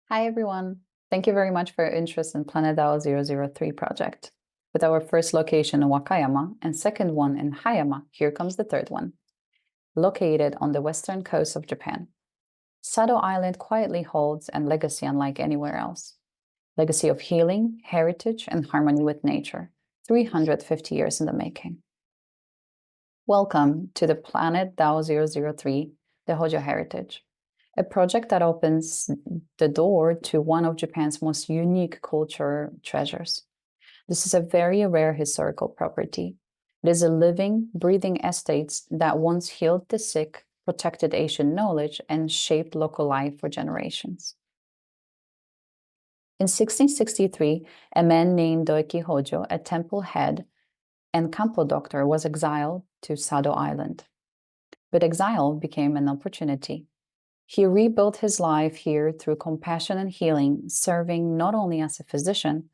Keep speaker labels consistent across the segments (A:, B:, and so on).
A: Hi, everyone. Thank you very much for your interest in PlanetDAO003 project. With our first location in Wakayama and second one in Hayama, here comes the third one. Located on the western coast of Japan, Sado Island quietly holds a legacy unlike anywhere else. Legacy of healing, heritage, and harmony with nature, 350 years in the making. Welcome to the PlanetDAO003, the Hojo Heritage, a project that opens the door to one of Japan's most unique culture treasures. This is a very rare historical property. It is a living, breathing estate that once healed the sick, protected Asian knowledge, and shaped local life for generations. In 1663, a man named Doeki Hojo, a temple head and campo doctor, was exiled to Sado Island. But exile became an opportunity. He rebuilt his life here through compassion and healing, serving not only as a physician,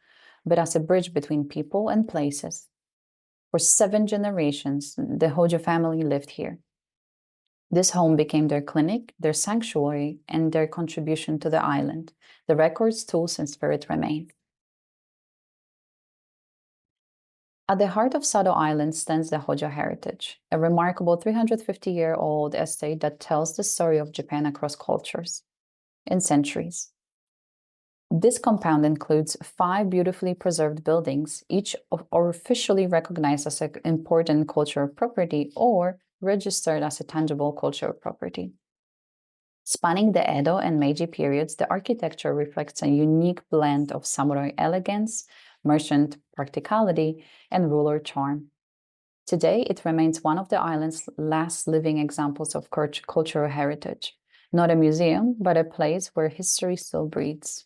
A: but as a bridge between people and places. For 7 generations, the Hojo family lived here. This home became their clinic, their sanctuary, and their contribution to the island. The records, tools, and spirit remain. At the heart of Sado Island stands the Hojo Heritage, a remarkable 350-year-old estate that tells the story of Japan across cultures and centuries. This compound includes 5 beautifully preserved buildings, each officially recognized as an important cultural property or registered as a tangible cultural property. Spanning the Edo and Meiji periods, the architecture reflects a unique blend of samurai elegance, merchant practicality, and ruler charm. Today, it remains one of the island's last living examples of cultural heritage, not a museum, but a place where history still breathes.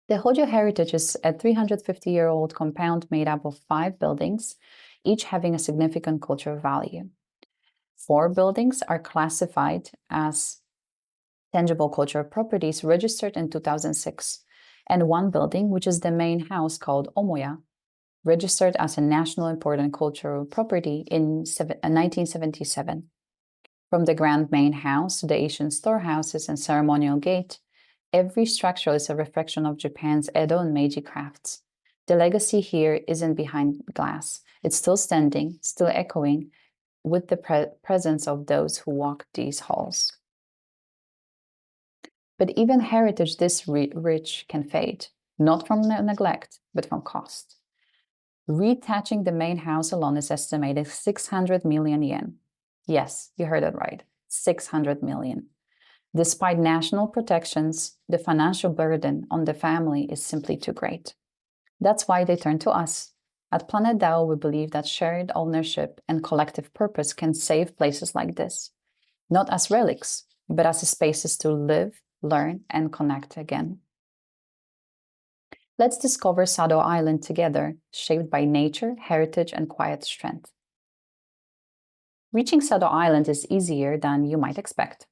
A: The Hojo Heritage is a 350-year-old compound made up of 5 buildings, each having a significant cultural value. 4 buildings are classified as tangible cultural properties registered in 2006, and 1 building, which is the main house called Omoya, registered as a national important cultural property in 1977. From the grand main house to the Asian storehouses and ceremonial gate, every structure is a reflection of Japan's Edo and Meiji crafts. The legacy here isn't behind glass. It's still standing, still echoing, with the presence of those who walk these halls. But even heritage this rich can fade, not from neglect, but from cost. Retouching the main house alone is estimated 600 million yen. Yes, you heard it right, 600 million. Despite national protections, the financial burden on the family is simply too great. That's why they turn to us. At PlanetDAO, we believe that shared ownership and collective purpose can save places like this, not as relics, but as spaces to live, learn, and connect again. Let's discover Sado Island together, shaped by nature, heritage, and quiet strength. Reaching Sado Island is easier than you might expect.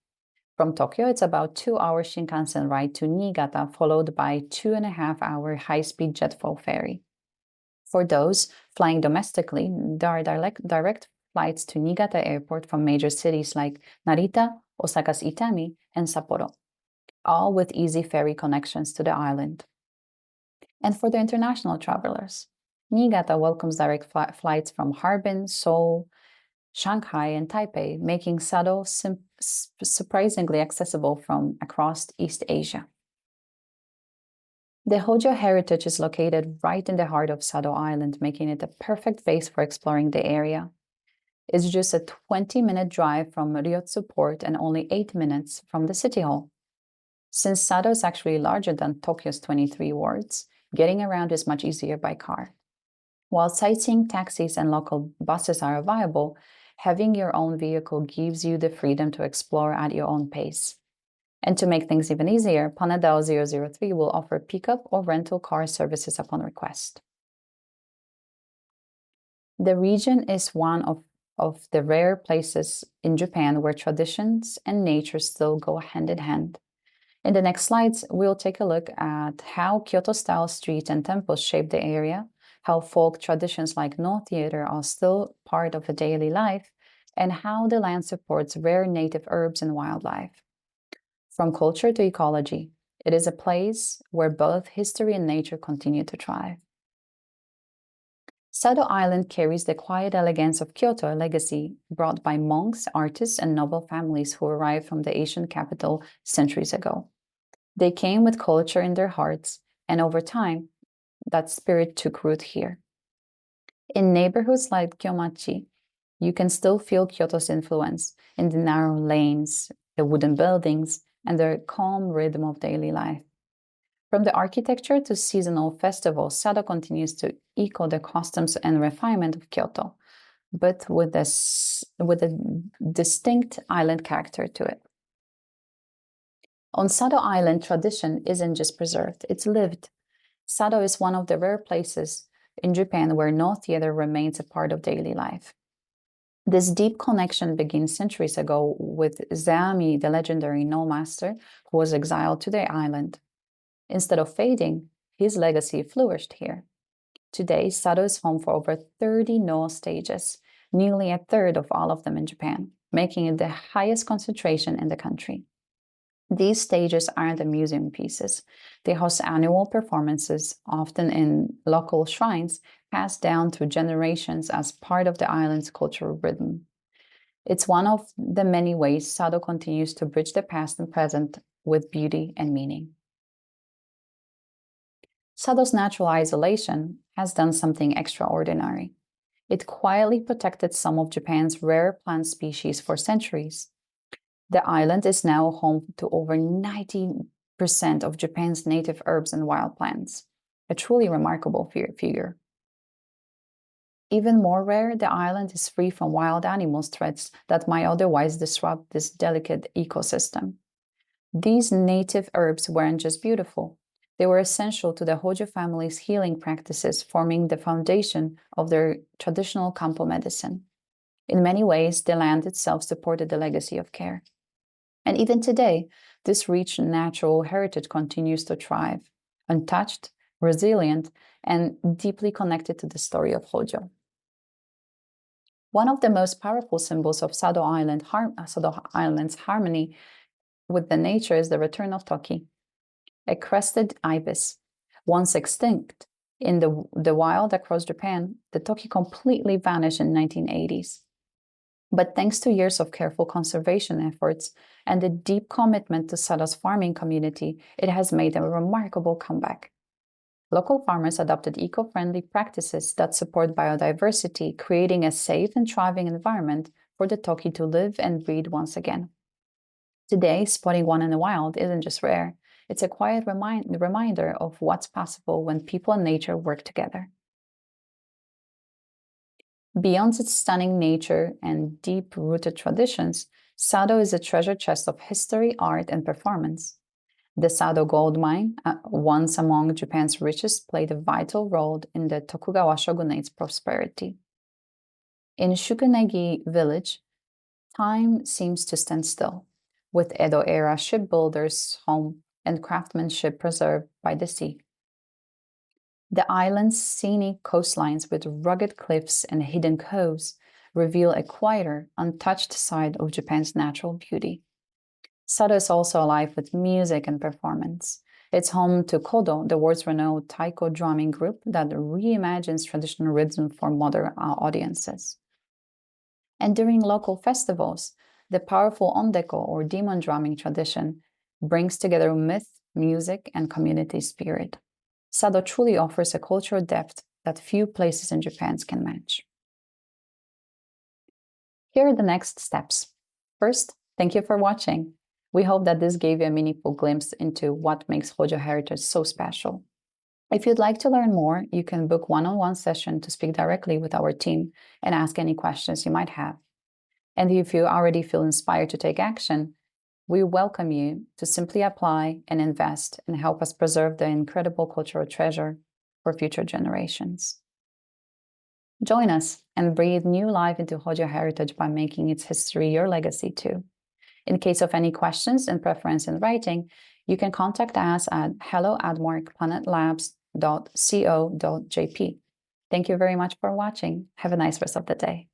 A: From Tokyo, it's about 2-hour Shinkansen ride to Niigata, followed by 2.5-hour high-speed jetfall ferry. For those flying domestically, there are direct flights to Niigata Airport from major cities like Narita, Osaka's Itami, and Sapporo, all with easy ferry connections to the island. And for the international travelers, Niigata welcomes direct flights from Harbin, Seoul, Shanghai, and Taipei, making Sado surprisingly accessible from across East Asia. The Hojo Heritage is located right in the heart of Sado Island, making it a perfect base for exploring the area. It's just a 20-minute drive from Ryotsu Port and only 8 minutes from the city hall. Since Sado is actually larger than Tokyo's 23 wards, getting around is much easier by car. While sightseeing taxis and local buses are viable, having your own vehicle gives you the freedom to explore at your own pace. And to make things even easier, PlanetDAO003 will offer pickup or rental car services upon request. The region is one of the rare places in Japan where traditions and nature still go hand in hand. In the next slides, we'll take a look at how Kyoto-style streets and temples shape the area, how folk traditions like no theater are still part of a daily life, and how the land supports rare native herbs and wildlife. From culture to ecology, it is a place where both history and nature continue to thrive. Sado Island carries the quiet elegance of Kyoto, a legacy brought by monks, artists, and noble families who arrived from the Asian capital centuries ago. They came with culture in their hearts, and over time, that spirit took root here. In neighborhoods like Kyomachi, you can still feel Kyoto's influence in the narrow lanes, the wooden buildings, and the calm rhythm of daily life. From the architecture to seasonal festivals, Sado continues to echo the customs and refinement of Kyoto, but with a distinct island character to it. On Sado Island, tradition isn't just preserved, it's lived. Sado is one of the rare places in Japan where no theater remains a part of daily life. This deep connection begins centuries ago with Zeami, the legendary Noh master, who was exiled to the island. Instead of fading, his legacy flourished here. Today, Sado is home for over 30 Noh stages, nearly a third of all of them in Japan, making it the highest concentration in the country. These stages aren't amusing pieces. They host annual performances, often in local shrines, passed down through generations as part of the island's cultural rhythm. It's one of the many ways Sado continues to bridge the past and present with beauty and meaning. Sado's natural isolation has done something extraordinary. It quietly protected some of Japan's rare plant species for centuries. The island is now home to over 90% of Japan's native herbs and wild plants, a truly remarkable figure. Even more rare, the island is free from wild animals threats that might otherwise disrupt this delicate ecosystem. These native herbs weren't just beautiful, they were essential to the Hojo family's healing practices, forming the foundation of their traditional Kampo medicine. In many ways, the land itself supported the legacy of care. And even today, this rich natural heritage continues to thrive, untouched, resilient, and deeply connected to the story of Hojo. One of the most powerful symbols of Sado Island's harmony with the nature is the return of Toki, a crested ibis. Once extinct in the wild across Japan, the Toki completely vanished in the 1980s. But thanks to years of careful conservation efforts and the deep commitment to Sado's farming community, it has made a remarkable comeback. Local farmers adopted eco-friendly practices that support biodiversity, creating a safe and thriving environment for the Toki to live and breed once again. Today, spotting one in the wild isn't just rare, it's a quiet reminder of what's possible when people and nature work together. Beyond its stunning nature and deep-rooted traditions, Sado is a treasure chest of history, art, and performance. The Sado gold mine, once among Japan's richest, played a vital role in the Tokugawa shogunate's prosperity. In Shukunegi village, time seems to stand still, with Edo-era shipbuilders' home and craftsmanship preserved by the sea. The island's scenic coastlines with rugged cliffs and hidden coves reveal a quieter, untouched side of Japan's natural beauty. Sado is also alive with music and performance. It's home to Kodo, the world's renowned taiko drumming group that reimagines traditional rhythm for modern audiences. And during local festivals, the powerful ondeko or demon drumming tradition brings together myth, music, and community spirit. Sado truly offers a cultural depth that few places in Japan can match. Here are the next steps. First, thank you for watching. We hope that this gave you a meaningful glimpse into what makes Hojo Heritage so special. If you'd like to learn more, you can book one-on-one session to speak directly with our team and ask any questions you might have. And if you already feel inspired to take action, we welcome you to simply apply and invest and help us preserve the incredible cultural treasure for future generations. Join us and breathe new life into Hojo Heritage by making its history your legacy too. In case of any questions and preference in writing, you can contact us at hello@planetlabs.co.jp. Thank you very much for watching. Have a nice rest of the day.